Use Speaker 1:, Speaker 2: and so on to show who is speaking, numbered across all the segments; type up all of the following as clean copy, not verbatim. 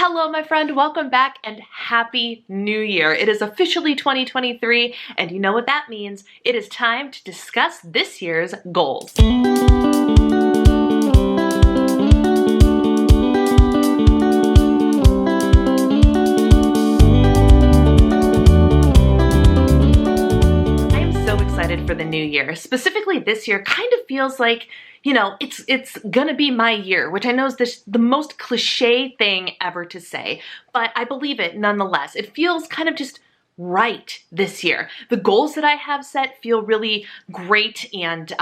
Speaker 1: Hello, my friend. Welcome back and Happy New Year. It is officially 2023, and you know what that means. It is time to discuss this year's goals. For the new year. Specifically this year kind of feels like, it's gonna be my year, which I know is the most cliche thing ever to say, but I believe it nonetheless. It feels kind of just right this year. The goals that I have set feel really great and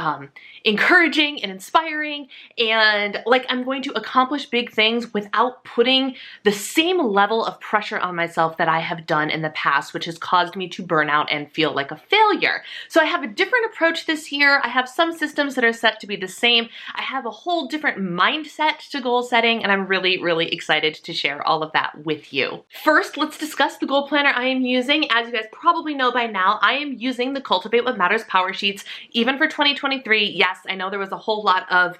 Speaker 1: encouraging and inspiring, and like I'm going to accomplish big things without putting the same level of pressure on myself that I have done in the past, which has caused me to burn out and feel like a failure. So I have a different approach this year. I have some systems that are set to be the same. I have a whole different mindset to goal setting, and I'm really, really excited to share all of that with you. First, let's discuss the goal planner I am using. As you guys probably know by now, I am using the Cultivate What Matters Powersheets even for 2023. Yes, I know there was a whole lot of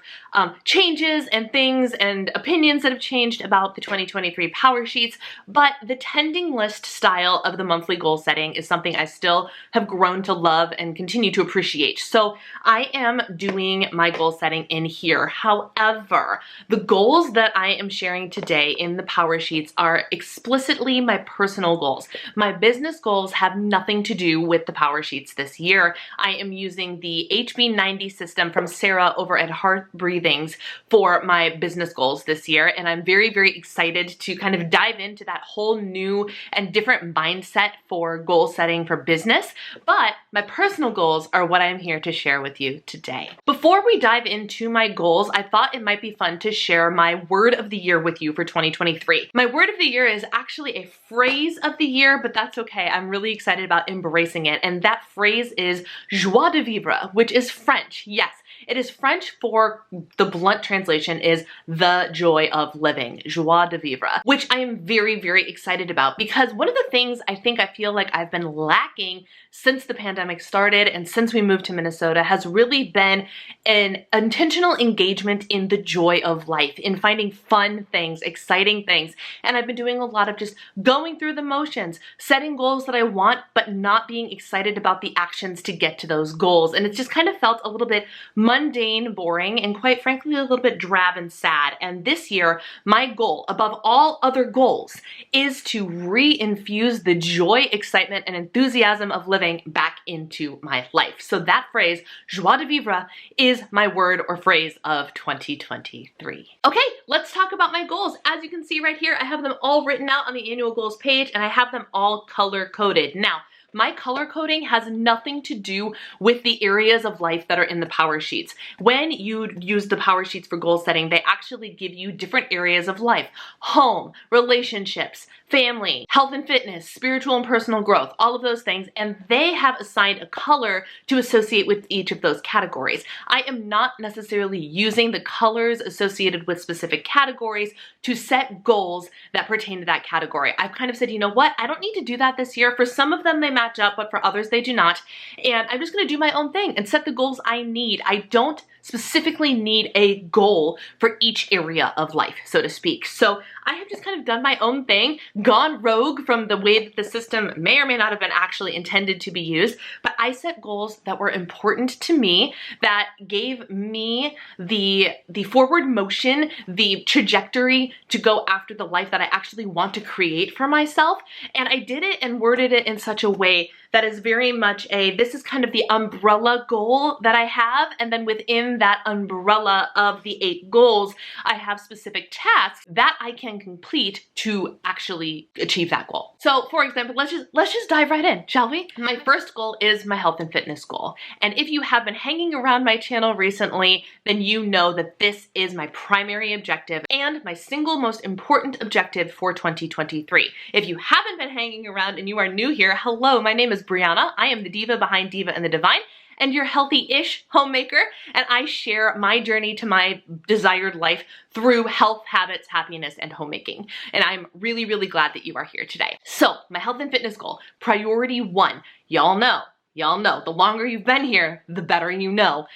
Speaker 1: changes and things and opinions that have changed about the 2023 Powersheets, but the tending list style of the monthly goal setting is something I still have grown to love and continue to appreciate. So I am doing my goal setting in here. However, the goals that I am sharing today in the Powersheets are explicitly my personal goals. My business goals have nothing to do with the Powersheets this year. I am using the HB90 system from Sarah over at Heart Breathings for my business goals this year, and I'm very, very excited to kind of dive into that whole new and different mindset for goal setting for business. But my personal goals are what I'm here to share with you today. Before we dive into my goals, I thought it might be fun to share my word of the year with you for 2023. My word of the year is actually a phrase of the year, but that's okay. I'm really excited about embracing it. And that phrase is joie de vivre, which is French. Yes, it is French for the blunt translation is the joy of living, joie de vivre, which I am very, very excited about because one of the things I feel like I've been lacking since the pandemic started and since we moved to Minnesota has really been an intentional engagement in the joy of life, in finding fun things, exciting things. And I've been doing a lot of just going through the motions, setting goals that I want, but not being excited about the actions to get to those goals. And it's just kind of felt a little bit mundane, boring, and quite frankly, a little bit drab and sad. And this year, my goal, above all other goals, is to re-infuse the joy, excitement, and enthusiasm of living back into my life. So that phrase, joie de vivre, is my word or phrase of 2023. Okay, let's talk about my goals. As you can see right here, I have them all written out on the annual goals page, and I have them all color-coded. Now, my color coding has nothing to do with the areas of life that are in the Powersheets. When you use the Powersheets for goal setting, they actually give you different areas of life: home, relationships, family, health and fitness, spiritual and personal growth, all of those things, and they have assigned a color to associate with each of those categories. I am not necessarily using the colors associated with specific categories to set goals that pertain to that category. I've kind of said, you know what, I don't need to do that this year. For some of them, they match up, but for others, they do not. And I'm just gonna do my own thing and set the goals I need. I don't specifically need a goal for each area of life, so to speak. So I have just kind of done my own thing, gone rogue from the way that the system may or may not have been actually intended to be used, but I set goals that were important to me, that gave me the forward motion, the trajectory to go after the life that I actually want to create for myself. And I did it and worded it in such a way that is very much this is kind of the umbrella goal that I have, and then within that umbrella of the 8 goals, I have specific tasks that I can complete to actually achieve that goal. So for example, let's just dive right in, shall we? My first goal is my health and fitness goal. And if you have been hanging around my channel recently, then you know that this is my primary objective and my single most important objective for 2023. If you haven't been hanging around and you are new here, hello, my name is Brianna. I am the diva behind Diva and the Divine, and your healthy-ish homemaker, and I share my journey to my desired life through health, habits, happiness, and homemaking. And I'm really, really glad that you are here today. So, my health and fitness goal, priority 1, y'all know, y'all know, the longer you've been here, the better you know.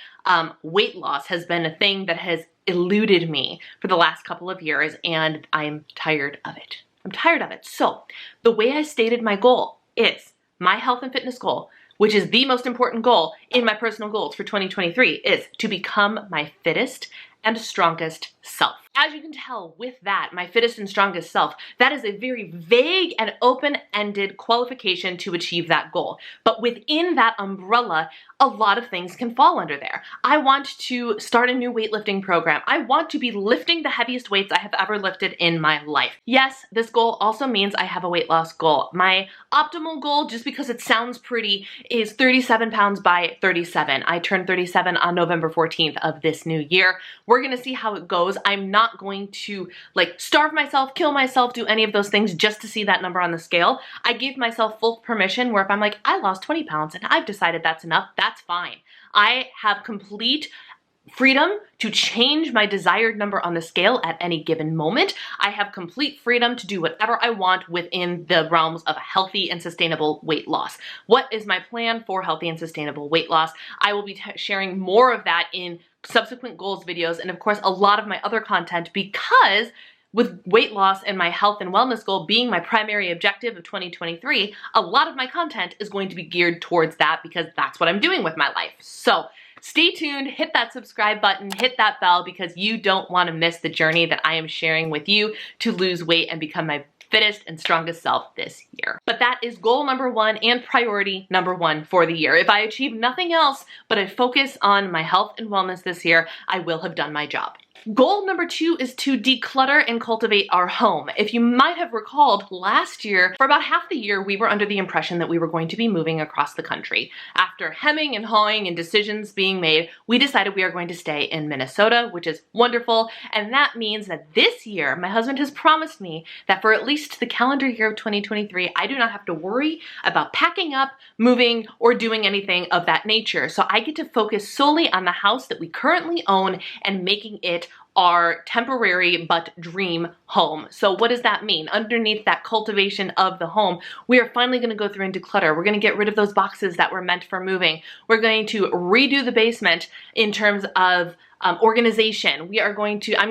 Speaker 1: Weight loss has been a thing that has eluded me for the last couple of years, and I'm tired of it. I'm tired of it. So the way I stated my goal is my health and fitness goal, which is the most important goal in my personal goals for 2023, is to become my fittest and strongest self. As you can tell with that, my fittest and strongest self, that is a very vague and open-ended qualification to achieve that goal. But within that umbrella, a lot of things can fall under there. I want to start a new weightlifting program. I want to be lifting the heaviest weights I have ever lifted in my life. Yes, this goal also means I have a weight loss goal. My optimal goal, just because it sounds pretty, is 37 pounds by 37. I turned 37 on November 14th of this new year. We're gonna see how it goes. I'm not going to like starve myself, kill myself, do any of those things just to see that number on the scale. I gave myself full permission where if I'm like, I lost 20 pounds and I've decided that's enough, that's fine. I have complete freedom to change my desired number on the scale at any given moment. I have complete freedom to do whatever I want within the realms of healthy and sustainable weight loss. What is my plan for healthy and sustainable weight loss? I will be sharing more of that in subsequent goals videos and of course a lot of my other content, because with weight loss and my health and wellness goal being my primary objective of 2023, a lot of my content is going to be geared towards that because that's what I'm doing with my life. So stay tuned, hit that subscribe button, hit that bell, because you don't want to miss the journey that I am sharing with you to lose weight and become my fittest and strongest self this year. But that is goal number one and priority number one for the year. If I achieve nothing else but I focus on my health and wellness this year, I will have done my job. Goal number two is to declutter and cultivate our home. If you might have recalled, last year, for about half the year, we were under the impression that we were going to be moving across the country. After hemming and hawing and decisions being made, we decided we are going to stay in Minnesota, which is wonderful. And that means that this year, my husband has promised me that for at least the calendar year of 2023, I do not have to worry about packing up, moving, or doing anything of that nature. So I get to focus solely on the house that we currently own and making it our temporary but dream home. So what does that mean? Underneath that cultivation of the home, we are finally going to go through and declutter. We're going to get rid of those boxes that were meant for moving. We're going to redo the basement in terms of organization. I'm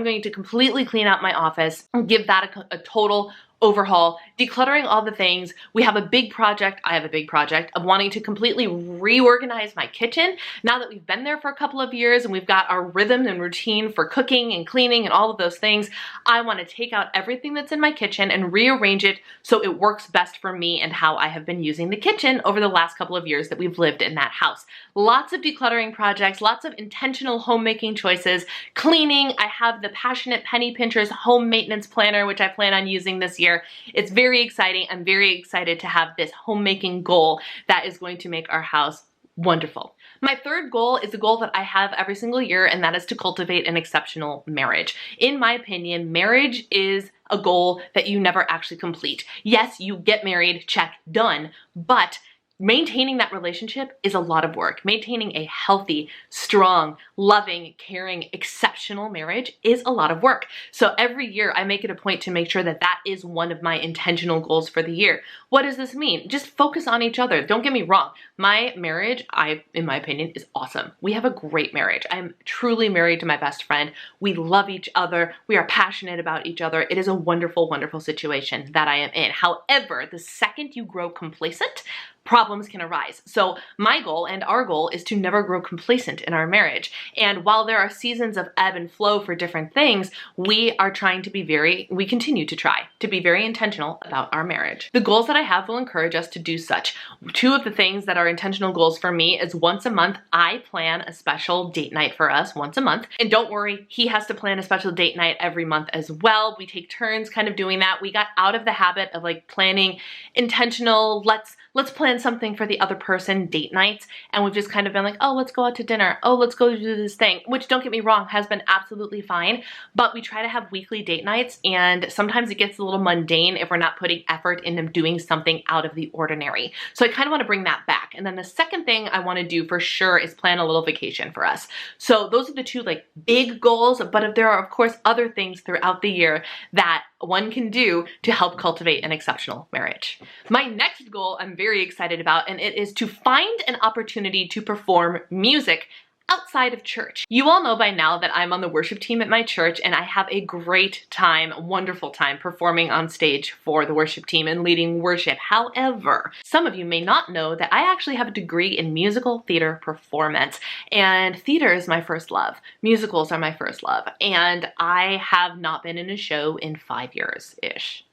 Speaker 1: going to completely clean out my office and give that a total overhaul, decluttering all the things. We have a big project. I have a big project of wanting to completely reorganize my kitchen. Now that we've been there for a couple of years and we've got our rhythm and routine for cooking and cleaning and all of those things, I want to take out everything that's in my kitchen and rearrange it so it works best for me and how I have been using the kitchen over the last couple of years that we've lived in that house. Lots of decluttering projects, lots of intentional homemaking choices, cleaning. I have the Passionate Penny Pinchers home maintenance planner, which I plan on using this year. It's very exciting. I'm very excited to have this homemaking goal that is going to make our house wonderful. My third goal is a goal that I have every single year, and that is to cultivate an exceptional marriage. In my opinion, marriage is a goal that you never actually complete. Yes, you get married, check, done, but maintaining that relationship is a lot of work. Maintaining a healthy, strong, loving, caring, exceptional marriage is a lot of work. So every year I make it a point to make sure that that is one of my intentional goals for the year. What does this mean? Just focus on each other. Don't get me wrong. My marriage, in my opinion, is awesome. We have a great marriage. I'm truly married to my best friend. We love each other. We are passionate about each other. It is a wonderful, wonderful situation that I am in. However, the second you grow complacent, problems can arise. So my goal and our goal is to never grow complacent in our marriage. And while there are seasons of ebb and flow for different things, we continue to try to be very intentional about our marriage. The goals that I have will encourage us to do such. Two of the things that are intentional goals for me is once a month, I plan a special date night for us once a month. And don't worry, he has to plan a special date night every month as well. We take turns kind of doing that. We got out of the habit of like planning intentional, let's plan something for the other person date nights, and we've just kind of been like, oh, let's go out to dinner, oh, let's go do this thing, which, don't get me wrong, has been absolutely fine, but we try to have weekly date nights, and sometimes it gets a little mundane if we're not putting effort into doing something out of the ordinary. So I kind of want to bring that back. And then the second thing I want to do for sure is plan a little vacation for us. So those are the two like big goals, but if there are of course other things throughout the year that one can do to help cultivate an exceptional marriage. My next goal I'm very excited about, and it is to find an opportunity to perform music outside of church. You all know by now that I'm on the worship team at my church, and I have a great time, wonderful time performing on stage for the worship team and leading worship. However, some of you may not know that I actually have a degree in musical theater performance, and theater is my first love. Musicals are my first love, and I have not been in a show in 5 years-ish.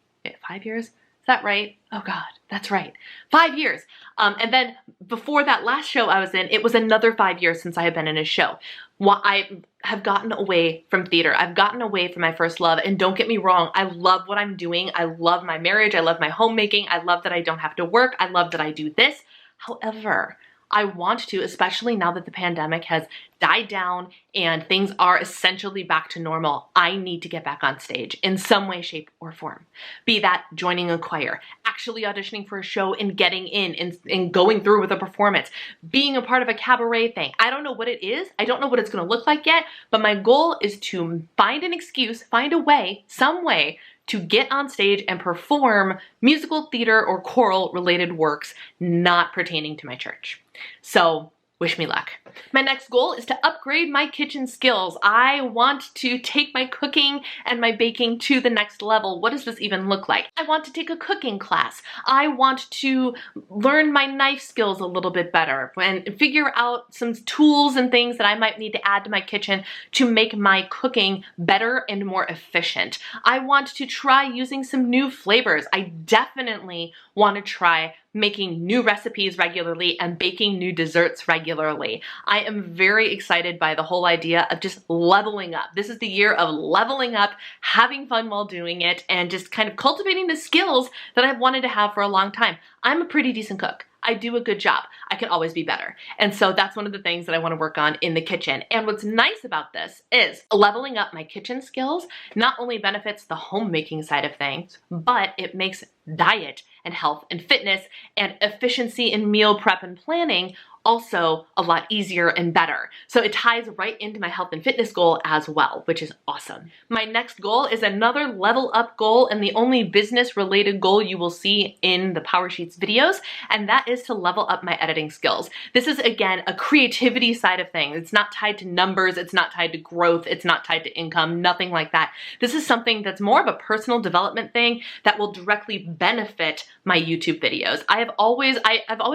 Speaker 1: 5 years? Is that right? Oh God, that's right. 5 years. And then before that last show I was in, it was another 5 years since I had been in a show. I have gotten away from theater. I've gotten away from my first love. And don't get me wrong, I love what I'm doing. I love my marriage. I love my homemaking. I love that I don't have to work. I love that I do this. However, I want to, especially now that the pandemic has died down and things are essentially back to normal, I need to get back on stage in some way, shape, or form. Be that joining a choir, actually auditioning for a show and getting in and going through with a performance, being a part of a cabaret thing. I don't know what it is. I don't know what it's going to look like yet, but my goal is to find an excuse, find a way, some way to get on stage and perform musical theater or choral related works not pertaining to my church. So wish me luck. My next goal is to upgrade my kitchen skills. I want to take my cooking and my baking to the next level. What does this even look like? I want to take a cooking class. I want to learn my knife skills a little bit better and figure out some tools and things that I might need to add to my kitchen to make my cooking better and more efficient. I want to try using some new flavors. I definitely want to try making new recipes regularly and baking new desserts regularly. I am very excited by the whole idea of just leveling up. This is the year of leveling up, having fun while doing it, and just kind of cultivating the skills that I've wanted to have for a long time. I'm a pretty decent cook. I do a good job. I can always be better. And so that's one of the things that I want to work on in the kitchen. And what's nice about this is leveling up my kitchen skills not only benefits the homemaking side of things, but it makes diet and health and fitness and efficiency in meal prep and planning also a lot easier and better. So it ties right into my health and fitness goal as well, which is awesome. My next goal is another level up goal and the only business related goal you will see in the Powersheets videos, and that is to level up my editing skills. This is again a creativity side of things. It's not tied to numbers, it's not tied to growth, it's not tied to income, nothing like that. This is something that's more of a personal development thing that will directly benefit my YouTube videos. I've always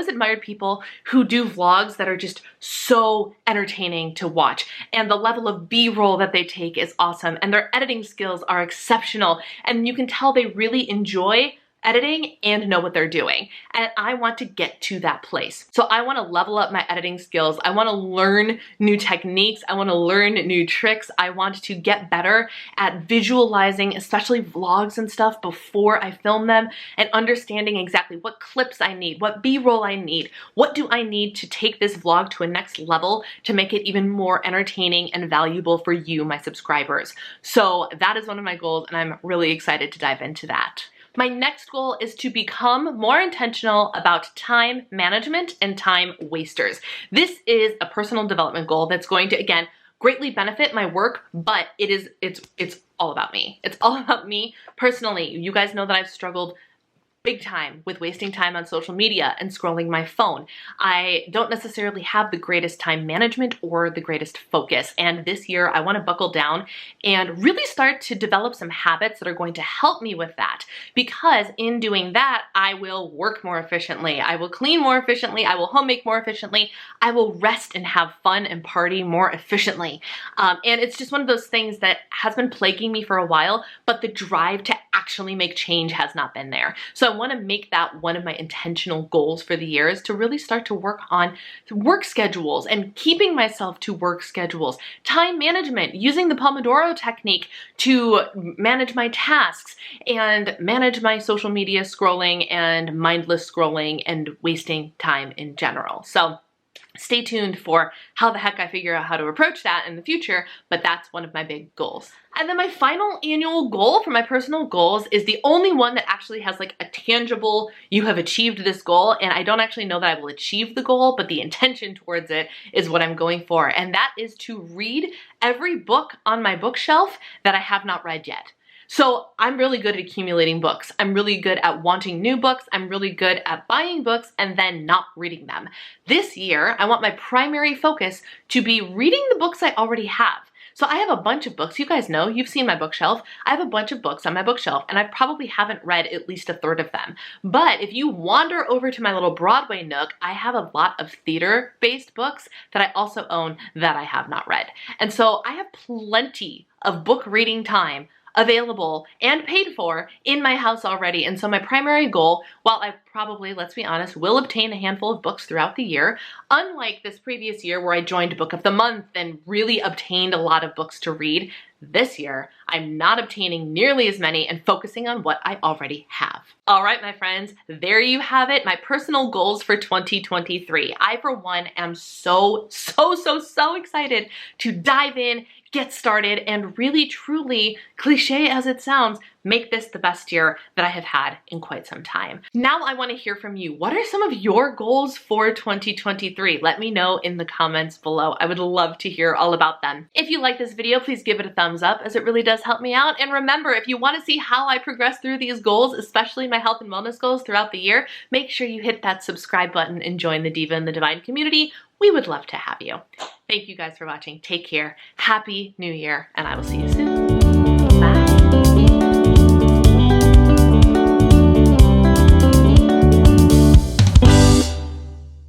Speaker 1: admired people who do vlogs that are just so entertaining to watch, and the level of B-roll that they take is awesome, and their editing skills are exceptional, and you can tell they really enjoy editing and know what they're doing. And I want to get to that place. So I want to level up my editing skills. I want to learn new techniques. I want to learn new tricks. I want to get better at visualizing, especially vlogs and stuff before I film them, and understanding exactly what clips I need, what B-roll I need, what do I need to take this vlog to a next level to make it even more entertaining and valuable for you, my subscribers. So that is one of my goals, and I'm really excited to dive into that. My next goal is to become more intentional about time management and time wasters. This is a personal development goal that's going to, again, greatly benefit my work, but it's all about me. It's all about me personally. You guys know that I've struggled big time with wasting time on social media and scrolling my phone. I don't necessarily have the greatest time management or the greatest focus. And this year I want to buckle down and really start to develop some habits that are going to help me with that. Because in doing that, I will work more efficiently. I will clean more efficiently. I will homemake more efficiently. I will rest and have fun and party more efficiently. And it's just one of those things that has been plaguing me for a while, but the drive to actually make change has not been there. So I want to make that one of my intentional goals for the year, is to really start to work on work schedules and keeping myself to work schedules, time management, using the Pomodoro technique to manage my tasks and manage my social media scrolling and mindless scrolling and wasting time in general. So stay tuned for how the heck I figure out how to approach that in the future, but that's one of my big goals. And then my final annual goal for my personal goals is the only one that actually has like a tangible, you have achieved this goal, and I don't actually know that I will achieve the goal, but the intention towards it is what I'm going for, and that is to read every book on my bookshelf that I have not read yet. So I'm really good at accumulating books. I'm really good at wanting new books. I'm really good at buying books and then not reading them. This year, I want my primary focus to be reading the books I already have. So I have a bunch of books. You guys know, you've seen my bookshelf. I have a bunch of books on my bookshelf and I probably haven't read at least a third of them. But if you wander over to my little Broadway nook, I have a lot of theater-based books that I also own that I have not read. And so I have plenty of book reading time available and paid for in my house already. And so my primary goal, while I probably, let's be honest, will obtain a handful of books throughout the year, unlike this previous year where I joined Book of the Month and really obtained a lot of books to read, this year, I'm not obtaining nearly as many and focusing on what I already have. All right, my friends, there you have it, my personal goals for 2023. I, for one, am so excited to dive in, get started, and really, truly, cliche as it sounds, make this the best year that I have had in quite some time. Now I want to hear from you. What are some of your goals for 2023? Let me know in the comments below. I would love to hear all about them. If you like this video, please give it a thumbs up as it really does help me out. And remember, if you want to see how I progress through these goals, especially my health and wellness goals throughout the year, make sure you hit that subscribe button and join the Diva and the Divine community. We would love to have you. Thank you guys for watching. Take care. Happy New Year, and I will see you soon.